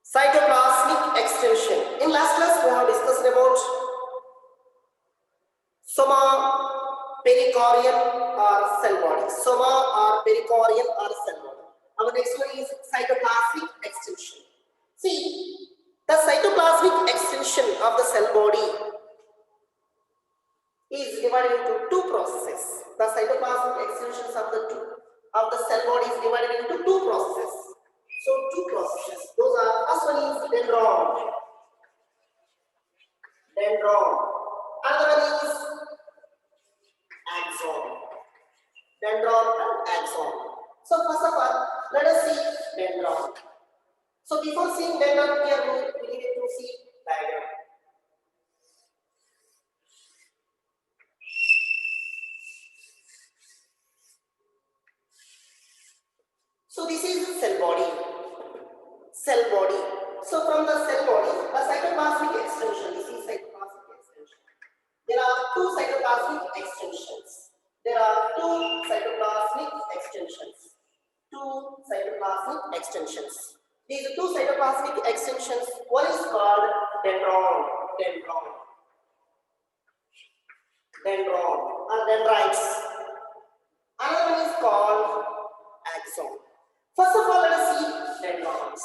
Cytoplasmic extension. In last class, we have discussed about soma, pericardium or cell body. Soma or pericardium or cell body. Our next one is cytoplasmic extension. See, the cytoplasmic extension of the cell body is divided into two processes. The cytoplasmic extensions of the cell body is divided into two processes. So two processes. Those are, first one is dendron. Another one is axon. Dendron and axon. So first of all, let us see dendron. So before seeing dendron, here we need to see diagram. So this is the cell body. So from the cell body, a cytoplasmic extension. This is cytoplasmic extension. There are two cytoplasmic extensions. These two cytoplasmic extensions. One is called dendron or dendrites. Another one is called axon. First of all, let us see dendrons.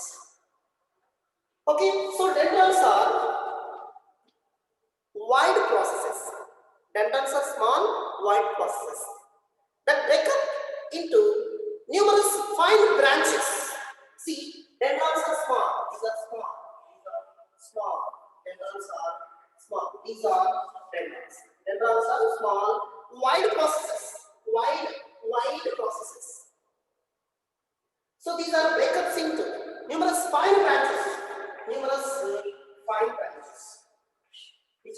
Okay, so dendrons are wide processes. Dendrons are small, wide processes that break up into numerous fine branches. See, dendrons are small. These are small. Dendrons are small. These are dendrons. Dendrons are small, wide processes. So these are breakups into numerous fine branches, which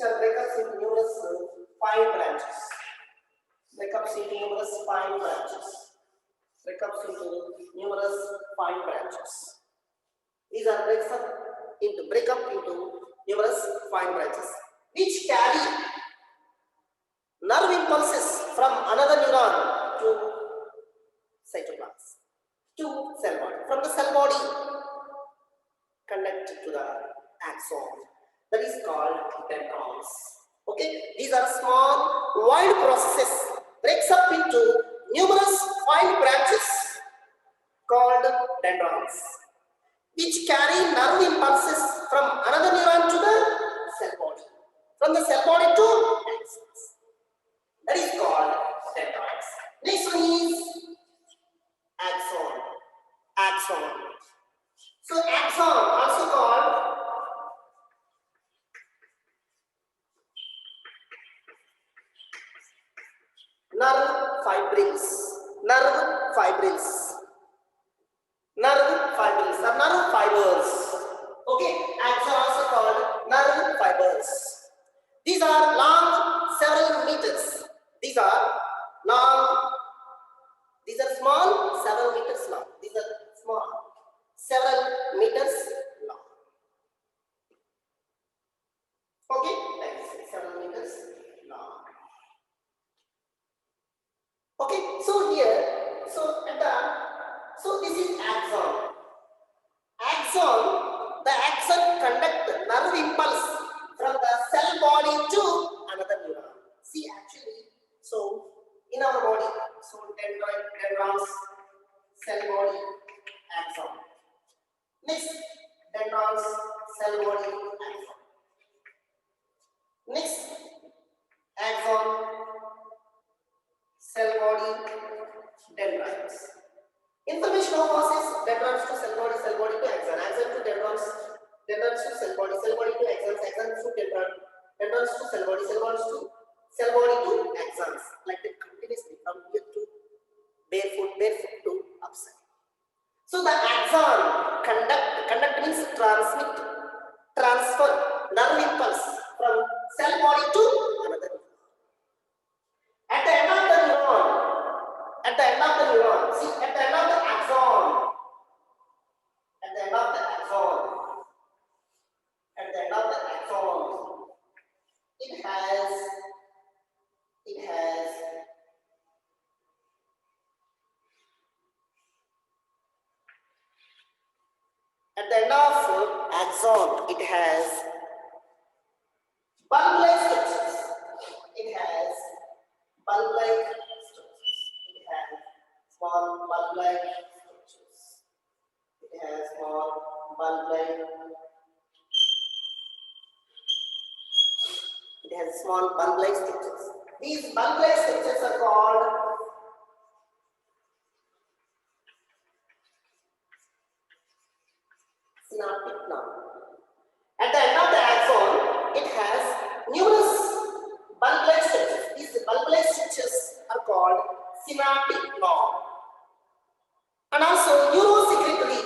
are breakups into numerous fine branches. These are break up into numerous fine branches, which carry nerve impulses from another neuron to cytoplasm, to cell body. From the cell body, connected to the axon. That is called dendrons. Okay, these are small, wide processes, breaks up into numerous fine branches called dendrons, which carry nerve impulses from another neuron to the cell body. From the cell body to axons. That is called dendrons. Next one is axon. So axon, also called nerve fibrils or nerve fibers. Okay, axon also called nerve fibers. These are long, several meters. These are small, several meters long. These are small, several meters long. Okay, like this, several meters long. Okay, so here, so this is axon. The axon conduct nerve impulse from the cell body to another neuron. See, actually, so in our body, so dendrons, cell body, axon. Next, dendrons, cell body, axon. Next, axon, cell body, dendrites. Information of process: dendrons to cell body to axon, axon to dendrons to cell body to axons, axons to dendrons to cell body to axons, like that continuously from here to barefoot to upside. So the axon conduct means transfer nerve impulse from cell body to another. At the end of the neuron, see, at the end of the axon, it has At the end of axon, it has bulb-like structures. It has bulb-like structures. It has small bulb-like structures. It has small bulb-like. It has small bulb-like structures. These bulb-like structures are called synaptic knob. At the end of the axon, it has numerous bulb-like structures. These bulb-like structures are called synaptic knob. And also neurosecretory.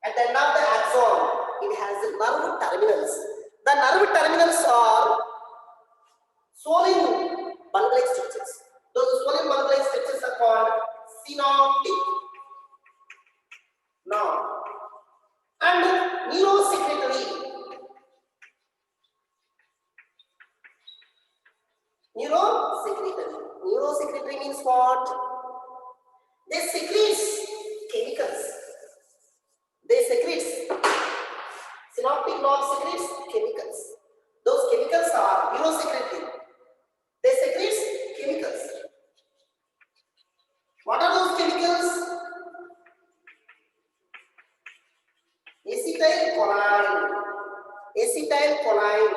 At the end of the axon, it has nerve terminals. The nerve terminals are swollen bulb-like structures. Those swollen bulb-like structures are called synaptic knob. And neurosecretory. Neurosecretory means what? They secrete chemicals. Synaptic knob secretes chemicals. Those chemicals are neurosecretory. They secrete chemicals. What are those chemicals? Acetylcholine,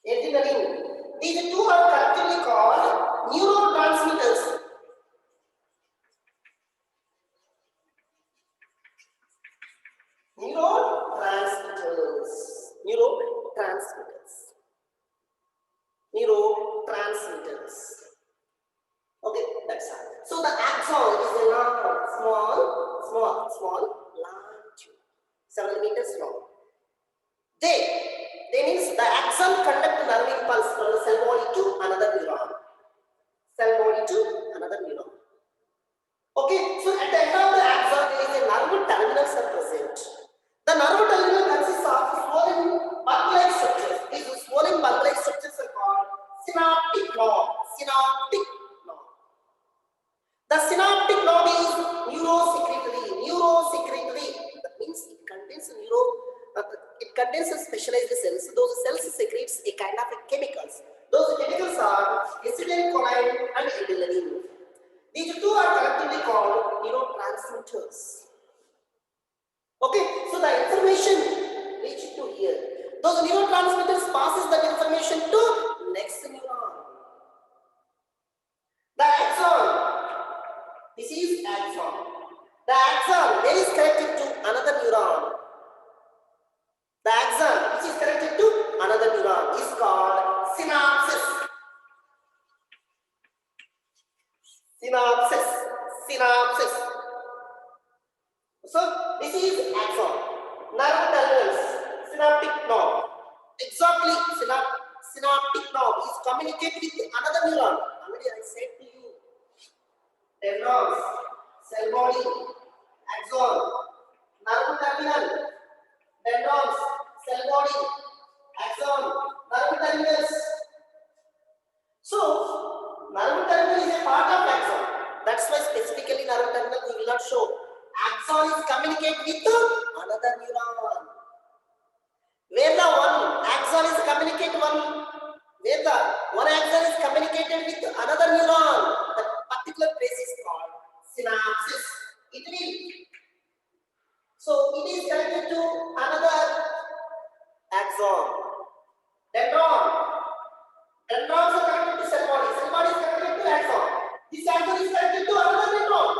adrenaline. These two are collectively called neurotransmitters. Neurotransmitters. Okay, that's all. So the axon is a small, large tube, several meters long. They means the axon conduct nerve impulse from the cell body to another neuron. Okay, so at the end of the axon, there is a nerve terminals are present. The nerve terminal consists of swollen bug-like structures. These swollen bug-like structures are called synaptic knob. The synaptic knob is neurosecretory. That means it contains specialized cells. Those cells secretes a kind of chemicals. Those chemicals are acetylcholine and adrenaline. These two are collectively called neurotransmitters. Okay, so the information reaches to here. Those neurotransmitters passes that information to next neuron. The axon. This is axon. The axon then is connected to another neuron. The axon which is connected to another neuron is called synapses. So this is axon. Nerve terminals, synaptic knob. Exactly, synaptic knob is communicate with another neuron. Already I said to you. Neurons, cell body, axon, nerve terminal, dendrons, cell body, axon, nerve terminals. So, nerve terminal is a part of axon. That's why specifically nerve terminal we will not show. Axon is communicate with another neuron. Where the one axon is communicated with another neuron, that particular place is called synapses. So it is connected to another axon. Dendrons are connected to cell body. Cell body is connected to axon. This axon is connected to another dendron.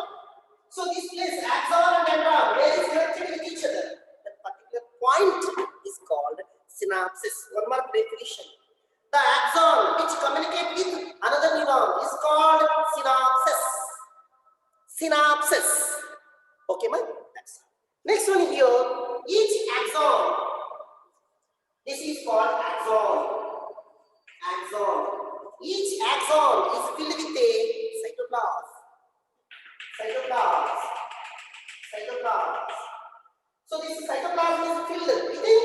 So this place, axon and dendron, where is connected with each other? That particular point is called synapses. One more definition. The axon which communicate with another neuron is called synapses. Okay, man? That's all. Next one here, each axon. This is called axon. Each axon is filled with a cytoplasm. So this cytoplasm is filled with an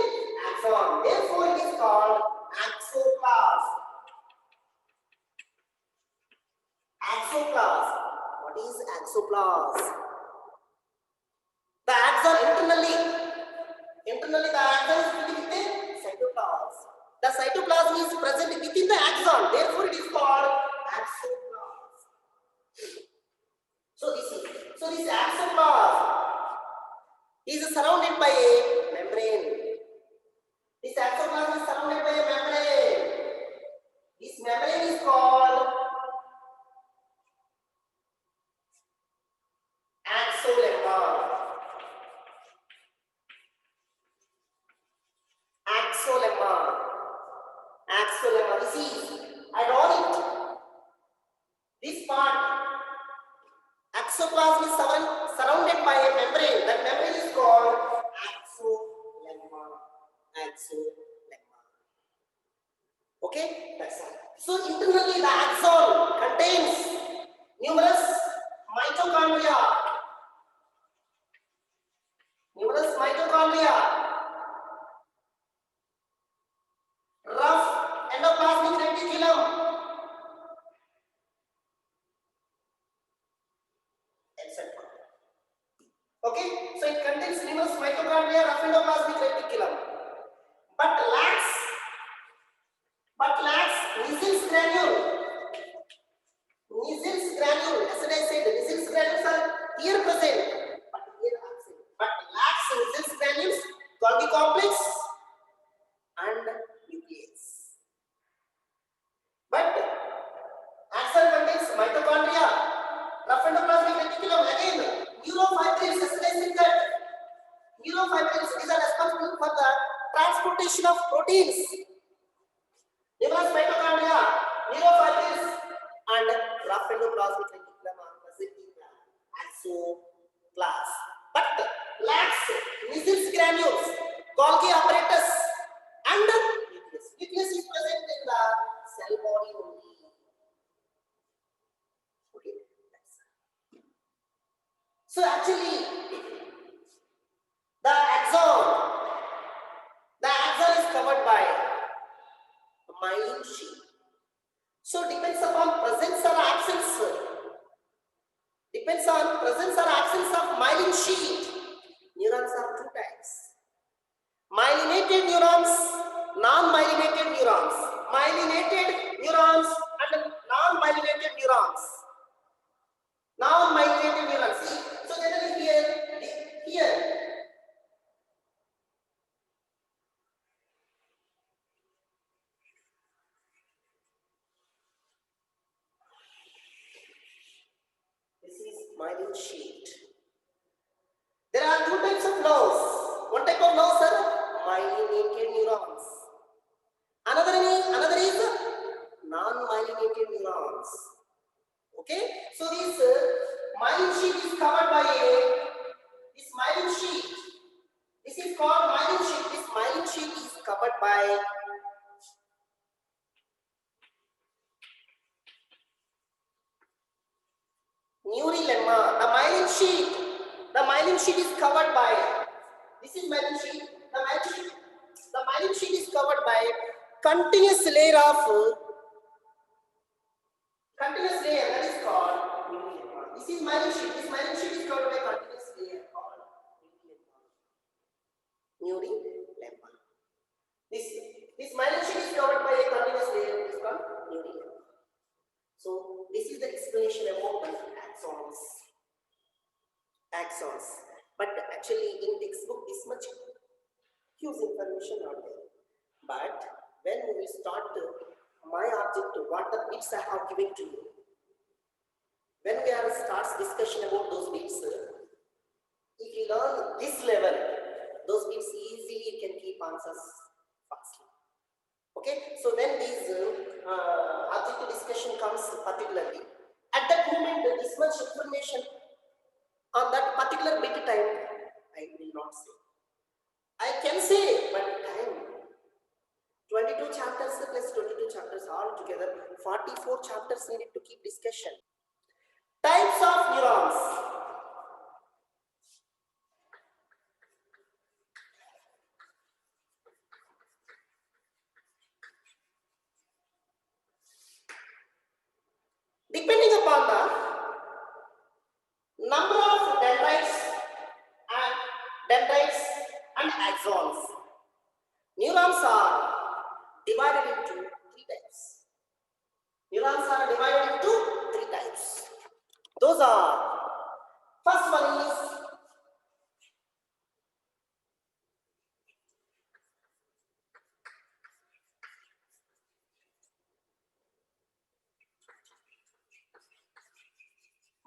axon. Therefore, it is called axoplasm. is axoplasm. The axon internally the axon is filled with a cytoplasm. The cytoplasm is present within the axon, therefore it is called axoplasm. So this axoplasm is surrounded by a membrane. This axoplasm is surrounded by a membrane. This membrane is called axolemma. Axolemma. This is, I draw it. This part, axoplasm is surrounded by a membrane. That membrane is called axolemma. Okay, that's all. So internally the axon contains numerous mitochondria. Rough endoplasmic reticulum, etc. Okay, so it contains numerous mitochondria, rough endoplasmic reticulum, but lacks Nissen's granule. As I said, Nissen's granules are here present, but here absent. But lacks Nissen's granules, Golgi complex, and nucleus. But axon contains mitochondria, rough endoplasmic reticulum, again neurofibrils. As I said that neurofibrils is responsible for the transportation of proteins. Numerous mitochondria, neurofibrils, and rough endoplasmic reticulum are present in the axoplasm, but lacks Nissen's granules, Golgi apparatus, and nucleus. Nucleus is present in the cell body only. Okay. So actually, the axon is covered by myelin sheath. So depends upon presence or absence. Of myelin sheath. Neurons are two types: myelinated neurons, non-myelinated neurons. Myelinated neurons and non-myelinated neurons. See, so generally here. This is myelin sheath. There are two types of nerves. One type of nerves are myelinated neurons. Another is non-myelinated neurons. Okay, so this myelin sheath is covered by this myelin sheath. This is called myelin sheath. This myelin sheath is covered by neurilemma. The myelin sheath is covered by, this is myelin sheath. The myelin sheath is covered by continuous layer that is called neurilemma. This is myelin sheath. This myelin sheath is covered by continuous layer called neurilemma. This myelin sheath is covered by a continuous layer which is called neurilemma. So this is the explanation about the axons. But actually in textbook this much huge information not there. But when we will start my object, what the bits I have given to you, when we are starts discussion about those bits, if you learn this level, those bits easily you can keep answers fastly. Okay, so when this object discussion comes particularly, at that moment this much information on that particular bit time I will not say. I can say, but time 22 chapters plus 22 chapters all together, 44 chapters needed to keep discussion. Types of neurons. Depending upon the Those are, first one is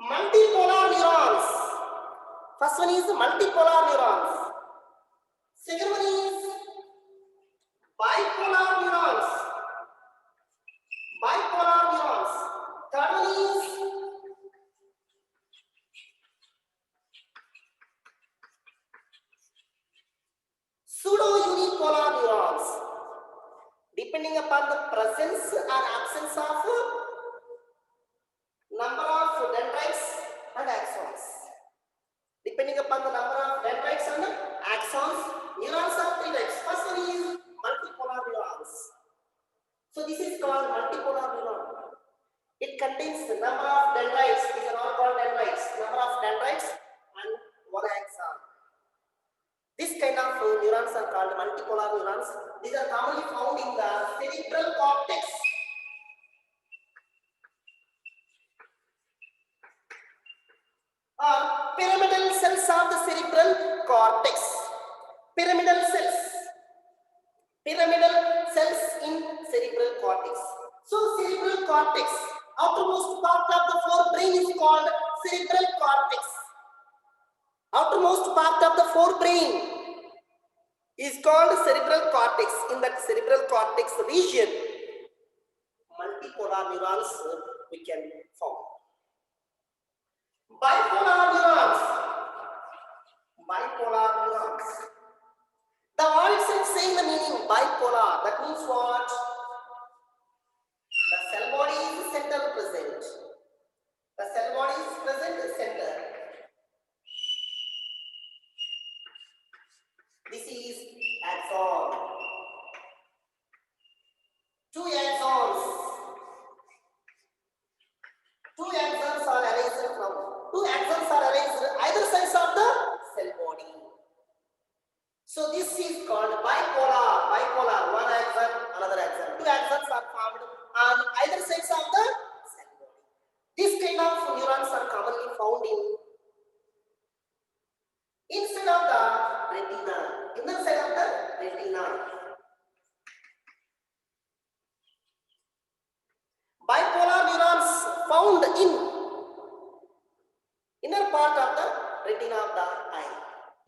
multipolar neurons. First one is multipolar neurons. Second one is bipolar neurons. Bipolar neurons. Third one is pseudo-unipolar neurons. Depending upon the presence or absence of number of dendrites and axons. Depending upon the number of dendrites and axons, neurons are three types. First one is multipolar neurons. So this is called multipolar neuron. It contains the number of dendrites. These are all called dendrites. Number of dendrites and one axon. This kind of neurons are called multipolar neurons. These are commonly found in the cerebral cortex. Or pyramidal cells of the cerebral cortex. Pyramidal cells. Pyramidal cells in cerebral cortex. So cerebral cortex, outermost part of the forebrain is called cerebral cortex. Outermost part of the forebrain is called cerebral cortex. In that cerebral cortex region, multipolar neurons we can form. Bipolar neurons. Bipolar neurons. The word itself saying the meaning bipolar. That means what? The cell body is center present. The cell body is present center. This is axon. Two axons. Two axons are arranged from. Two axons are arranged either sides of the cell body. So this is called bipolar. Bipolar. One axon, another axon. Two axons are formed on either sides of the cell body. This kind of neurons are commonly found inside of the retina. Inner side of the retina. Bipolar neurons found in inner part of the retina of the eye.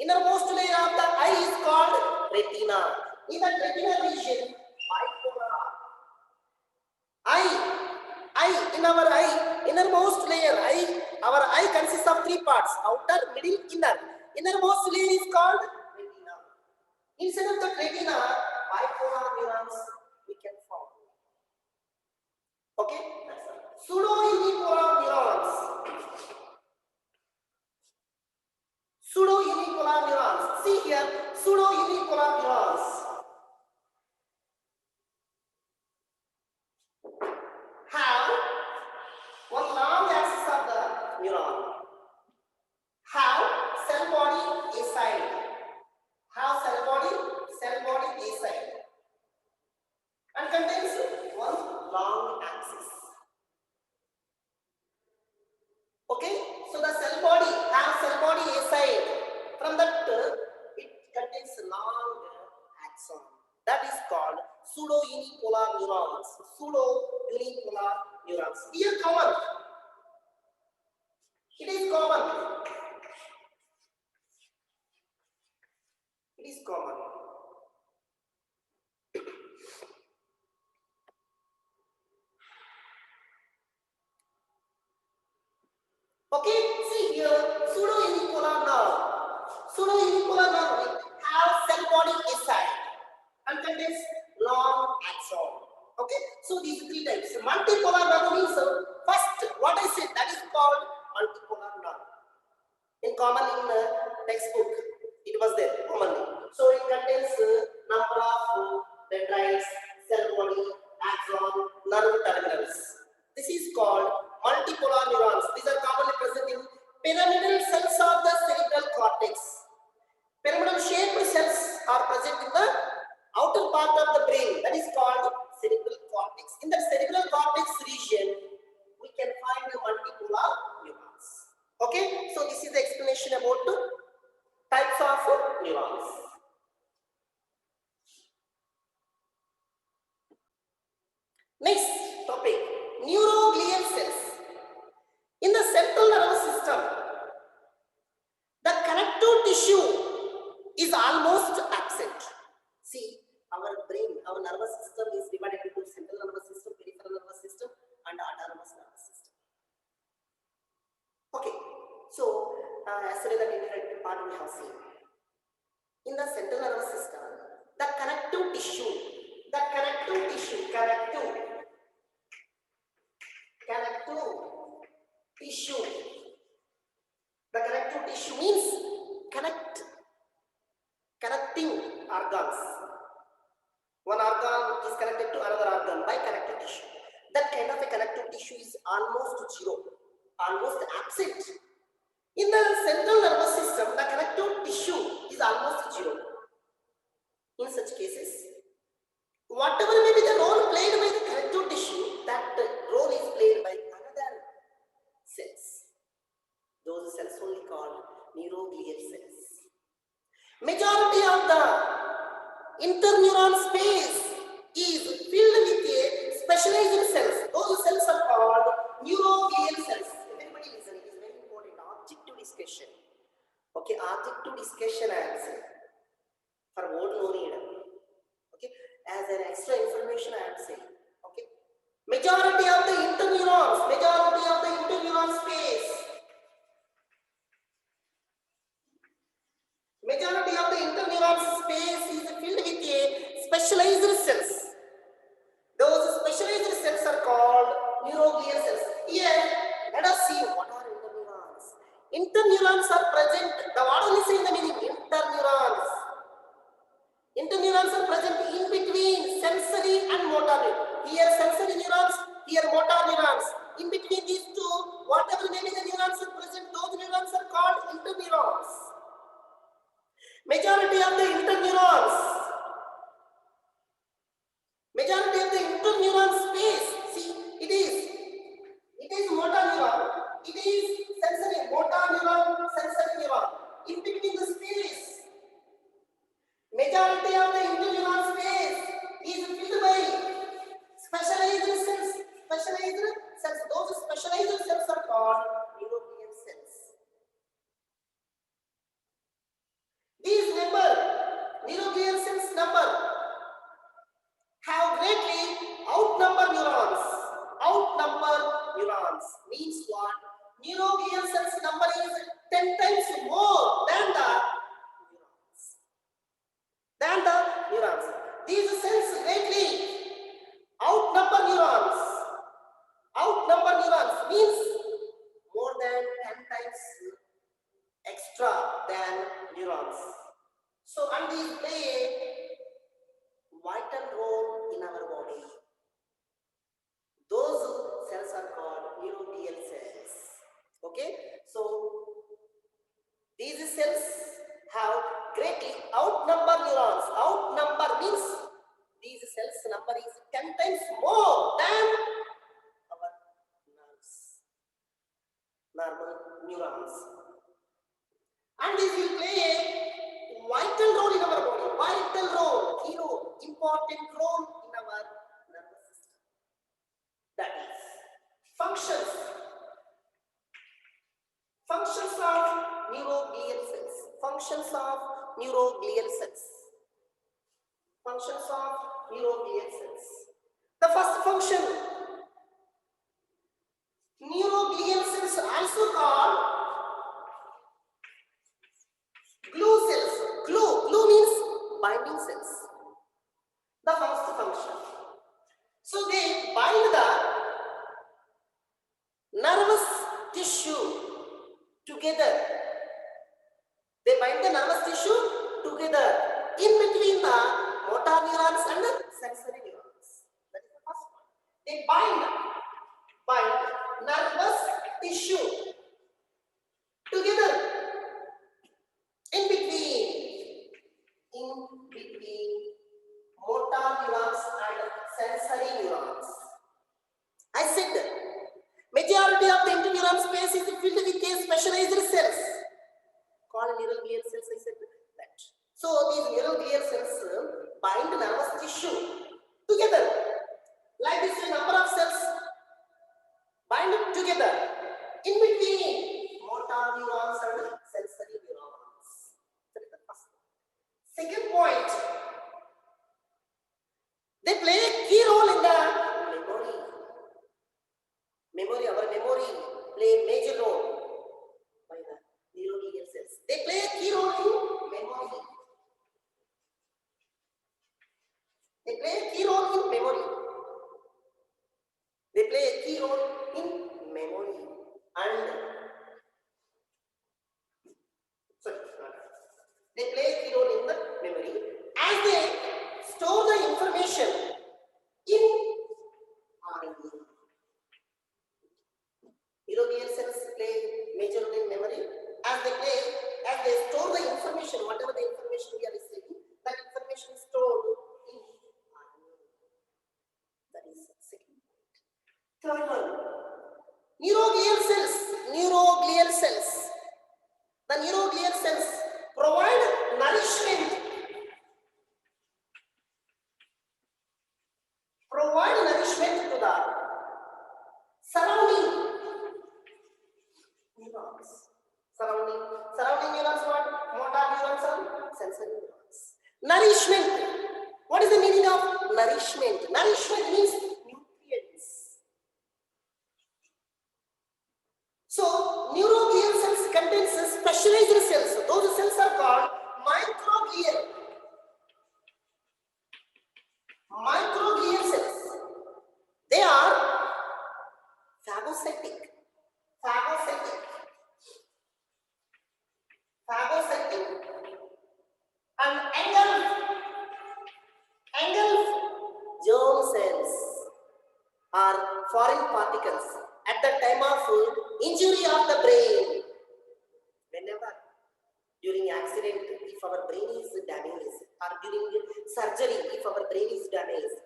Innermost layer of the eye is called retina. In that retina region, bipolar. Eye, in our eye, innermost layer, our eye consists of three parts: outer, middle, inner. Innermost layer is called retina. Inside of the retina, bipolar neurons we can form. Okay? Pseudo-unipolar neurons. Pseudo-unipolar neurons. See here, pseudo-unipolar neurons have one long axis of the neuron. Have cell body aside. Have cell body aside. And contains one long axis. Okay, so the cell body has cell body aside. From that, it contains long axon. That is called pseudo-unipolar neurons. Pseudo-unipolar neurons. Here common. It is common. It is common. Okay, see here, pseudo-unipolar nerve. Pseudo-unipolar nerve have cell body aside and contains long axon. Okay, so these three types. Multipolar nerve means first, what I said, that is called multipolar nerve. In common in textbook, it was there commonly. So it contains number of dendrites, cell body, axon, nerve terminals. This is called multipolar neurons. These are commonly present in pyramidal cells of the cerebral cortex. Pyramidal shaped cells are present in the outer part of the brain, that is called cerebral cortex. In the cerebral cortex region, we can find the multipolar neurons. explanation about types of neurons. Next topic, neuroglial cells. In the central nervous system, the connective tissue is almost absent. See, our brain, our nervous system is divided into central nervous system, peripheral nervous system, and autonomous nervous system. Okay, so yesterday the indirect part we have seen. In the central nervous system, the connective tissue, the connective tissue means connecting organs. One organ is connected to another organ by connective tissue. That kind of a connective tissue is almost zero, almost absent. In the central nervous system, the connective tissue is almost zero. In such cases, whatever may be the role played by the connective tissue, that role is played by another cells. Those cells only called neuroglial cells. Majority of the interneuron space is filled with a specialized cells. Those cells are called neuroglial cells. Everybody listen, it is very important. Objective discussion. Okay, objective discussion I am saying. For word no need. Okay, as an extra information I am saying. Okay, majority of the interneurons space. Majority of the interneuron space is filled with a specialized cells. Those specialized cells are called neuroglial cells. Here, let us see what are interneurons. Interneurons are present. The what only say in the meaning interneurons. Interneurons are present in between sensory and motor. Here sensory neurons, here motor neurons. In between these two, whatever may be the neurons are present, those neurons are called interneurons. Majority of the interneurons space, see, it is motor neuron, it is sensory, motor neuron, sensory neuron. In between the space, majority of the interneuron space is filled by specialized cells. Those specialized cells are called neuroglial cells. These neuroglial cells number have greatly outnumber neurons. Outnumber neurons means what? Neuroglial cells number is 10 times more than the neurons. These cells greatly outnumber neurons. Outnumber neurons means more than 10 times extra than neurons. So, and these play a vital role in our body. Those cells are called neuroglial cells. Okay, so these cells have greatly outnumber neurons. Outnumber means these cells number is 10 times more than our normal neurons. And this will play a vital role in our body. Vital role, key role, important role in our nervous system. That is functions of neuroglial cells. Functions of neuroglial cells. The first function, neuroglial cells also called glue cells. Glue means binding cells. The first function. So they bind the nervous tissue together. They bind the nervous tissue together in between the motor neurons and the sensory neurons. That is the first one. They bind nervous tissue together in between motor neurons and sensory neurons. I said majority of the interneuron space is filled with a specialized cells. So these neural glial cells bind nervous tissue together. Like this, a number of cells bind together. In between motor neurons and sensory neurons. That is the first. Second point, they play a key role in the memory. Our memory play a major role by the neuroglial cells. They play a key role in memory. They play a key role in memory. They play a key role in memory and they play a key role in the memory as they store the information in RNA. Neuroglial cells play major role in memory as they store the information, whatever the information we are receiving, that information is stored in RNA. That is second point. Third one, neuroglial cells. The neuroglial cells provide nourishment to the surrounding neurons. Surrounding neurons, what? Motor neurons and sensory neurons. Nourishment. What is the meaning of nourishment? Nourishment means nutrients. So neuroglial cells contains specialized cells. Those cells are called microglial cells. They are phagocytic and engulf germ cells are foreign particles at the time of injury of the brain. Whenever during accident, if our brain is damaged, or during surgery, if our brain is damaged,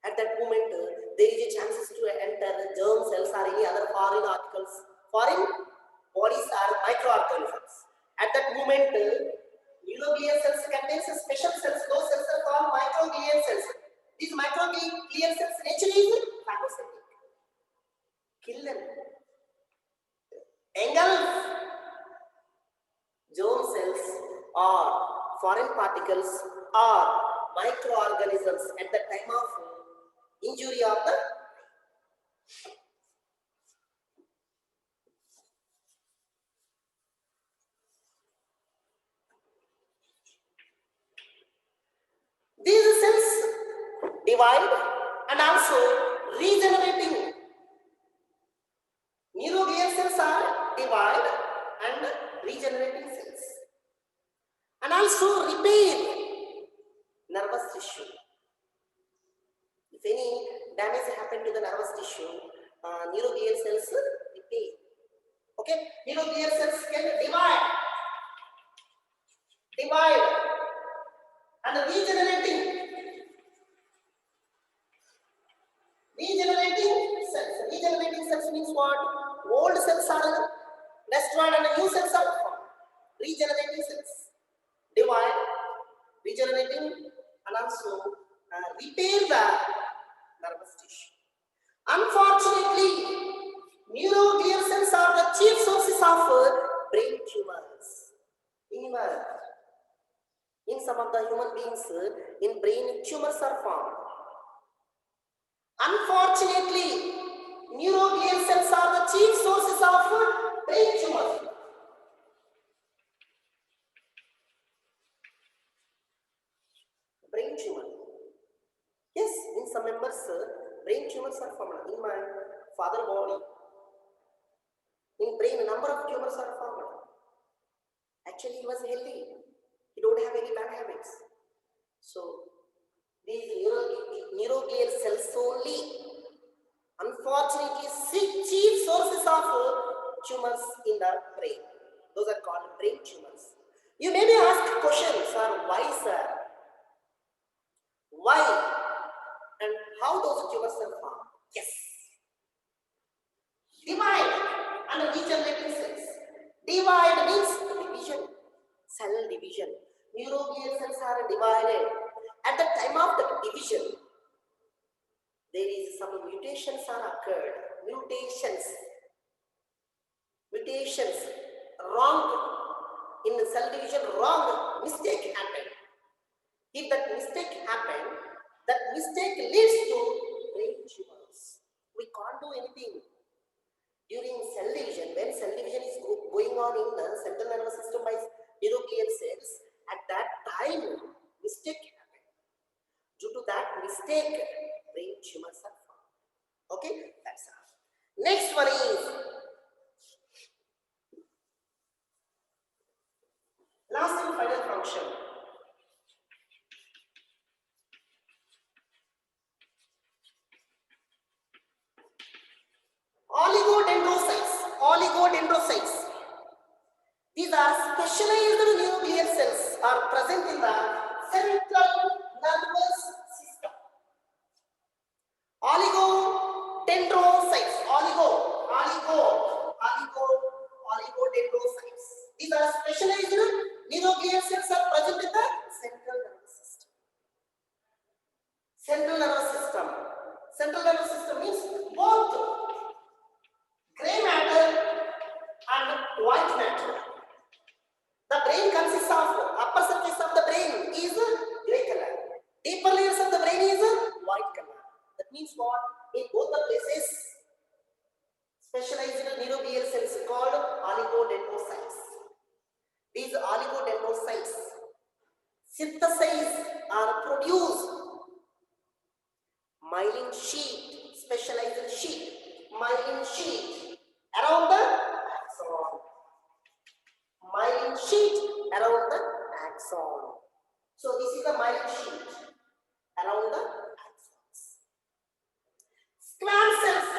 at that moment there is a chance to enter germ cells or any other foreign bodies or microorganisms. At that moment, neuroglial cells contains special cells. Those cells are called microglial cells. These microglial cells nature is phagocytic. Kill them. Engulf germ cells or foreign particles or microorganisms at the time of injury of the these cells divide and also regenerating. Neuroglial cells are divide and regenerating cells and also repair nervous tissue. If any damage happen to the nervous tissue, neuroglial cells repair. Okay, neuroglial cells can divide and regenerating cells. Regenerating cells means what? Old cells are destroyed and new cells are formed. Regenerating cells divide, regenerating and also repair the nervous tissue. Unfortunately, neuroglial cells are the chief sources of brain tumors. In some of the human beings, in brain tumors are formed. Unfortunately, neuroglial cells are the chief sources of brain tumors. Brain tumor. Yes, in some members, brain tumors are formed. In my father body, in brain, a number of tumors are formed. Actually, he was healthy. He don't have any bad habits. So, these neuroglial cells only, unfortunately, chief sources of tumors in the brain. Those are called brain tumors. You may be asked questions, sir, why, sir? Why and how those tumors are formed? Yes. Divide and regenerating cells. Divide means division, cell division. neuroglial cells are divided. At the time of the division, there is some mutations are occurred. Mutations, wrong in the cell division, wrong mistake happened. If that mistake happened, that mistake leads to brain tumors. We can't do anything. During cell division, when cell division is going on in the central nervous system by neuroglial cells, at that time, mistake happened. Due to that mistake, brain tumors are formed. Okay, that's all. Next one is last and final function. Oligodendrocytes. These are specialized neuroglial cells are present in the central nervous system. Oligodendrocytes. Oligodendrocytes. These are specialized neuroglial cells are present in the central nervous system. Central nervous system. Central nervous system means both gray matter and white matter. The brain consists of upper surface of the brain is gray color. Deeper layers of the brain is white color. That means what? In both the places, specialized neuroglial cells called oligodendrocytes. These oligodendrocytes synthesize or produce myelin sheet, specialized sheet, myelin sheet around the axon. Myelin sheet around the axon. So this is the myelin sheet around the axons. Schwann cells.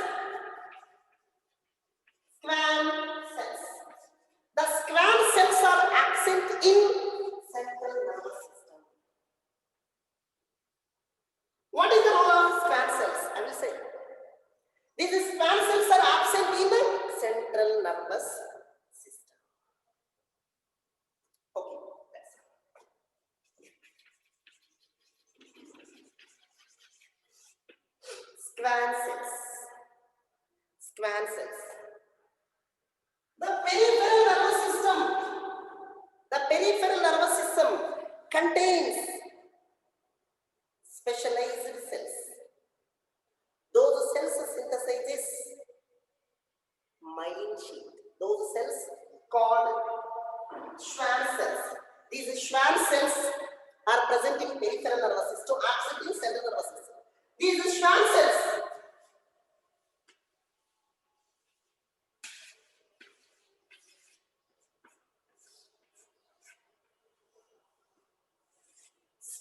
Schwann cells. The Schwann cells are absent in central nervous system. What is the role of Schwann cells? I will say. These Schwann cells are absent in the central nervous system. Okay, that's it. Schwann cells. Schwann cells. The peripheral nervous system contains specialized cells. Those cells synthesizes myelin sheet. Those cells called Schwann cells. These Schwann cells are present in peripheral nervous system, absent in central nervous system. These Schwann cells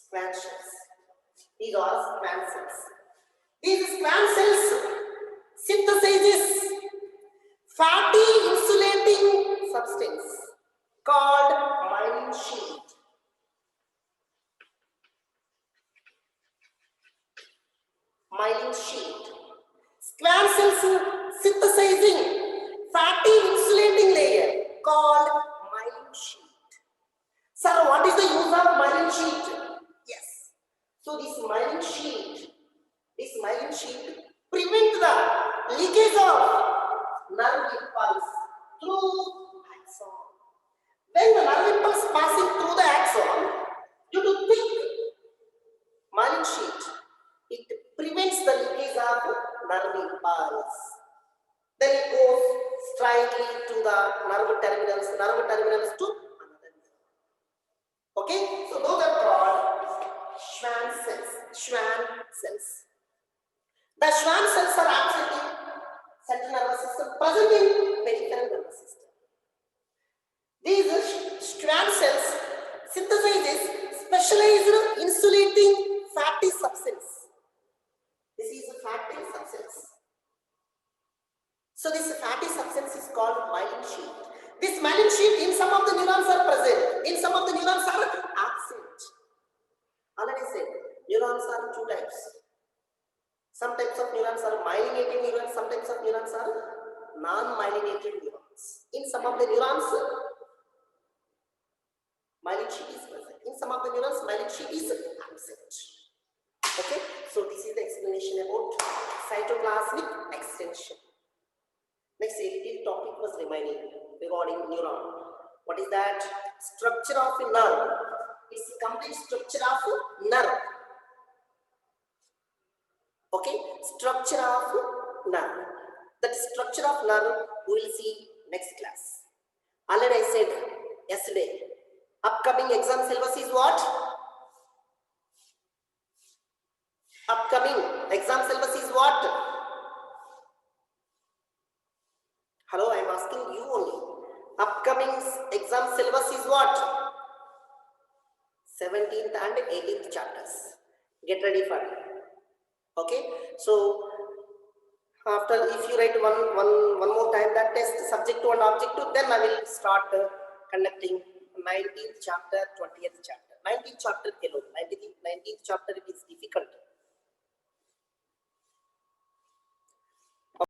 Schwann cells. These are Schwann cells. These Schwann cells synthesizes fatty insulating substance called myelin sheet. Myelin sheet. Schwann cells synthesizing fatty insulating layer called myelin sheet. Sir, what is the use of myelin sheet? Yes. So this myelin sheet prevents the leakage of nerve impulse through axon. When the nerve impulse passing through the axon, due to thick myelin sheet, it prevents the leakage of nerve impulse. Then it goes straightly to the nerve terminals to another nerve. Okay, so those are called Schwann cells. The Schwann cells are absent in central nervous system, present in peripheral nervous system. These Schwann cells synthesizes specialized insulating fatty substance. This is a fatty substance. So this fatty substance is called myelin sheet. This myelin sheet in some of the neurons are present, in some of the neurons are absent. Already said, neurons are two types. Some types of neurons are myelinated neurons, some types of neurons are non-myelinated neurons. In some of the neurons, myelin sheet is present. In some of the neurons, myelin sheath is absent. Okay, so this is the explanation about cytoplasmic extension. Next, a little topic was remaining regarding neuron. What is that? Structure of a nerve. It's complete structure of nerve. Okay, structure of nerve. That structure of nerve we will see next class. Already I said yesterday, upcoming exam syllabus is what? Upcoming exam syllabus is what? Hello, I am asking you only. Upcoming exam syllabus is what? 17th and 18th chapters. Get ready for it. Okay, so after if you write one more time that test subject to and objective, then I will start conducting 19th chapter, 20th chapter. 19th chapter alone. 19th chapter it is difficult.